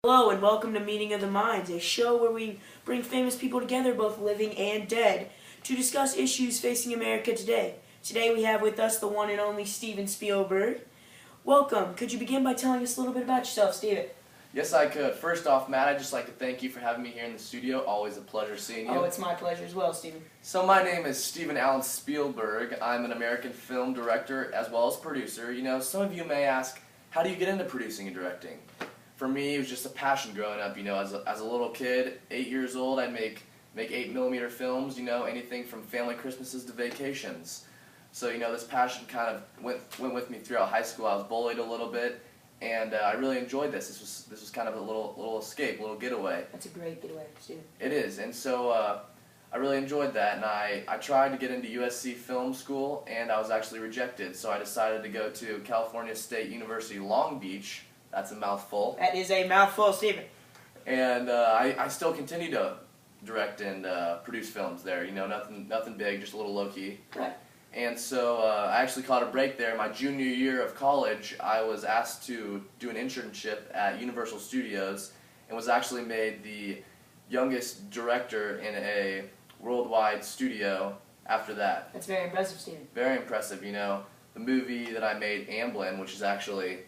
Hello and welcome to Meeting of the Minds, a show where we bring famous people together, both living and dead, to discuss issues facing America today. Today we have with us the one and only Steven Spielberg. Welcome. Could you begin by telling us a little bit about yourself, Steven? Yes, I could. First off, Matt, I'd just like to thank you for having me here in the studio. Always a pleasure seeing you. Oh, it's my pleasure as well, Steven. So my name is Steven Allen Spielberg. I'm an American film director as well as producer. You know, some of you may ask, how do you get into producing and directing? For me, it was just a passion growing up. You know, as a little kid, 8 years old, I'd make 8mm films, you know, anything from family Christmases to vacations. So, you know, this passion kind of went with me throughout high school. I was bullied a little bit, and I really enjoyed this. This was kind of a little escape, a little getaway. That's a great getaway, Steven. It is, and so I really enjoyed that, and I tried to get into USC Film School, and I was actually rejected. So I decided to go to California State University, Long Beach. That's a mouthful. That is a mouthful, Steven. And I still continue to direct and produce films there. You know, nothing big, just a little low-key. Right. And so I actually caught a break there. My junior year of college, I was asked to do an internship at Universal Studios and was actually made the youngest director in a worldwide studio after that. That's very impressive, Steven. Very impressive, you know. The movie that I made, Amblin, which is actually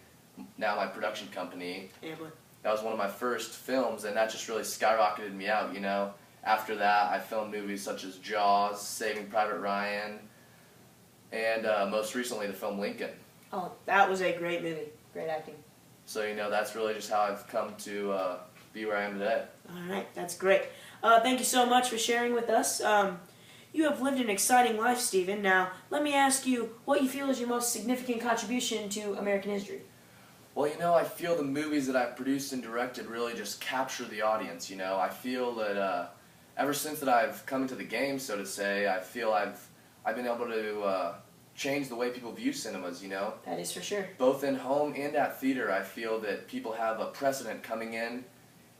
now my production company, Amblin. That was one of my first films, and that just really skyrocketed me out, you know. After that, I filmed movies such as Jaws, Saving Private Ryan, and most recently the film Lincoln. Oh, that was a great movie. Great acting. So, you know, that's really just how I've come to be where I am today. All right, that's great. Thank you so much for sharing with us. You have lived an exciting life, Steven. Now, let me ask you what you feel is your most significant contribution to American history. Well, you know, I feel the movies that I've produced and directed really just capture the audience, you know. I feel that ever since that I've come into the game, so to say, I feel I've been able to change the way people view cinemas, you know. That is for sure. Both in home and at theater, I feel that people have a precedent coming in,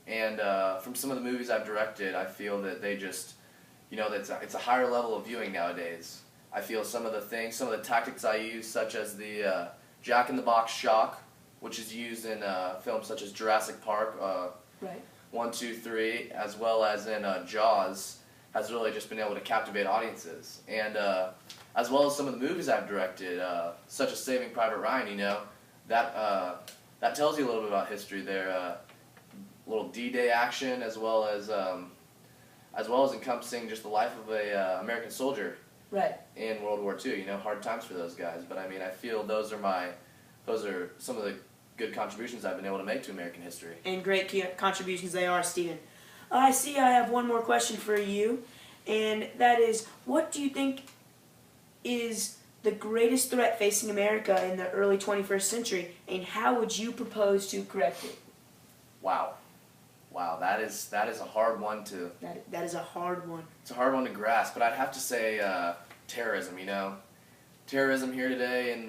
and from some of the movies I've directed, I feel that they just, you know, it's a higher level of viewing nowadays. I feel some of the tactics I use, such as the Jack-in-the-Box shock, which is used in films such as Jurassic Park, Right. 1, 2, 3, as well as in Jaws, has really just been able to captivate audiences. And as well as some of the movies I've directed, such as Saving Private Ryan, you know, that tells you a little bit about history there. Little D-Day action, as well as encompassing just the life of a American soldier. Right. In World War II. You know, hard times for those guys. But I mean, I feel those are some of the good contributions I've been able to make to American history. And great contributions they are, Steven. I see I have one more question for you, and that is, what do you think is the greatest threat facing America in the early 21st century, and how would you propose to correct it? Wow, that is a hard one to... That is a hard one. It's a hard one to grasp, but I'd have to say terrorism, you know. Terrorism here today in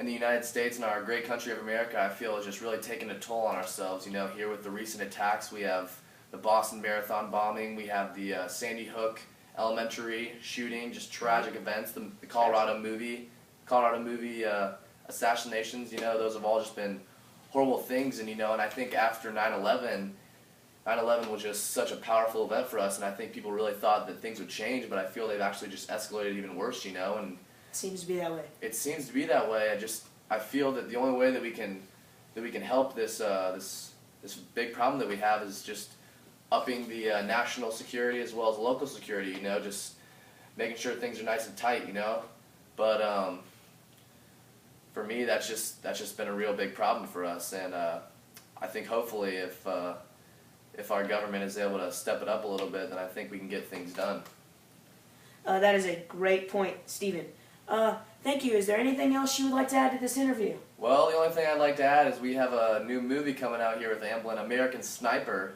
the United States and our great country of America, I feel, has just really taken a toll on ourselves. You know, here with the recent attacks, we have the Boston Marathon bombing, we have the Sandy Hook Elementary shooting, just tragic events, the Colorado movie assassinations, you know, those have all just been horrible things. And, you know, and I think after 9/11 was just such a powerful event for us, and I think people really thought that things would change, but I feel they've actually just escalated even worse, you know. And Seems to be that way. it seems to be that way. I feel that the only way that we can help this big problem that we have is just upping the national security as well as local security. You know, just making sure things are nice and tight. You know, but for me, that's just been a real big problem for us. And I think hopefully if our government is able to step it up a little bit, then I think we can get things done. That is a great point, Steven. Thank you. Is there anything else you would like to add to this interview? Well, the only thing I'd like to add is we have a new movie coming out here with Amblin, American Sniper,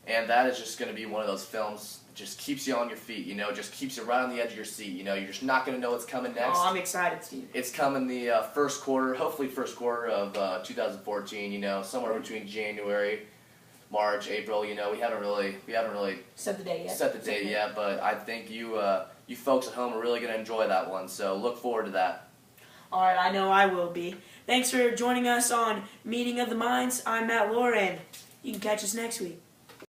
and that is just going to be one of those films that just keeps you on your feet, you know, just keeps you right on the edge of your seat, you know, you're just not going to know what's coming next. Oh, I'm excited, Steve. It's coming the hopefully first quarter of 2014, you know, somewhere between January, March, April, you know, we haven't really Set the date yet. But I think you folks at home are really going to enjoy that one, so look forward to that. All right, I know I will be. Thanks for joining us on Meeting of the Minds. I'm Matt Loren. You can catch us next week.